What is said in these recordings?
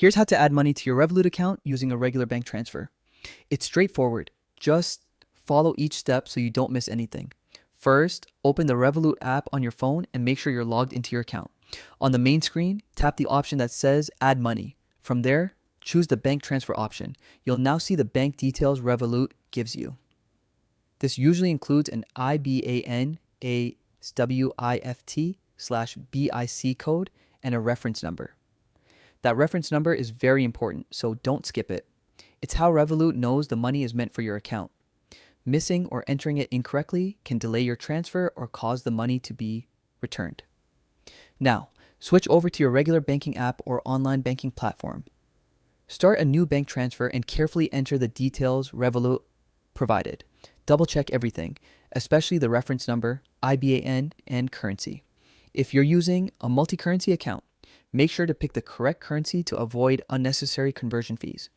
Here's how to add money to your Revolut account using a regular bank transfer. It's straightforward. Just follow each step so you don't miss anything. First, open the Revolut app on your phone and make sure you're logged into your account. On the main screen, tap the option that says Add Money. From there, choose the bank transfer option. You'll now see the bank details Revolut gives you. This usually includes an IBAN, a WIFT/BIC code, and a reference number. That reference number is very important, so don't skip it. It's how Revolut knows the money is meant for your account. Missing or entering it incorrectly can delay your transfer or cause the money to be returned. Now, switch over to your regular banking app or online banking platform. Start a new bank transfer and carefully enter the details Revolut provided. Double check everything, especially the reference number, IBAN, and currency. If you're using a multi-currency account, make sure to pick the correct currency to avoid unnecessary conversion fees.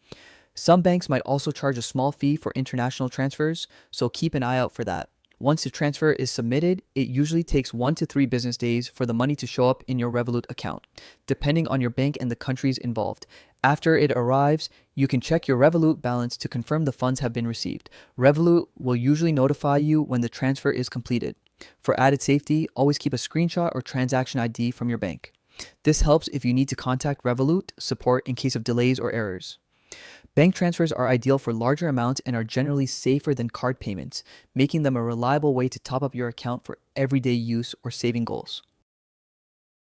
Some banks might also charge a small fee for international transfers, so keep an eye out for that. Once the transfer is submitted, it usually takes 1 to 3 business days for the money to show up in your Revolut account, depending on your bank and the countries involved. After it arrives, you can check your Revolut balance to confirm the funds have been received. Revolut will usually notify you when the transfer is completed. For added safety, always keep a screenshot or transaction ID from your bank. This helps if you need to contact Revolut support in case of delays or errors. Bank transfers are ideal for larger amounts and are generally safer than card payments, making them a reliable way to top up your account for everyday use or saving goals.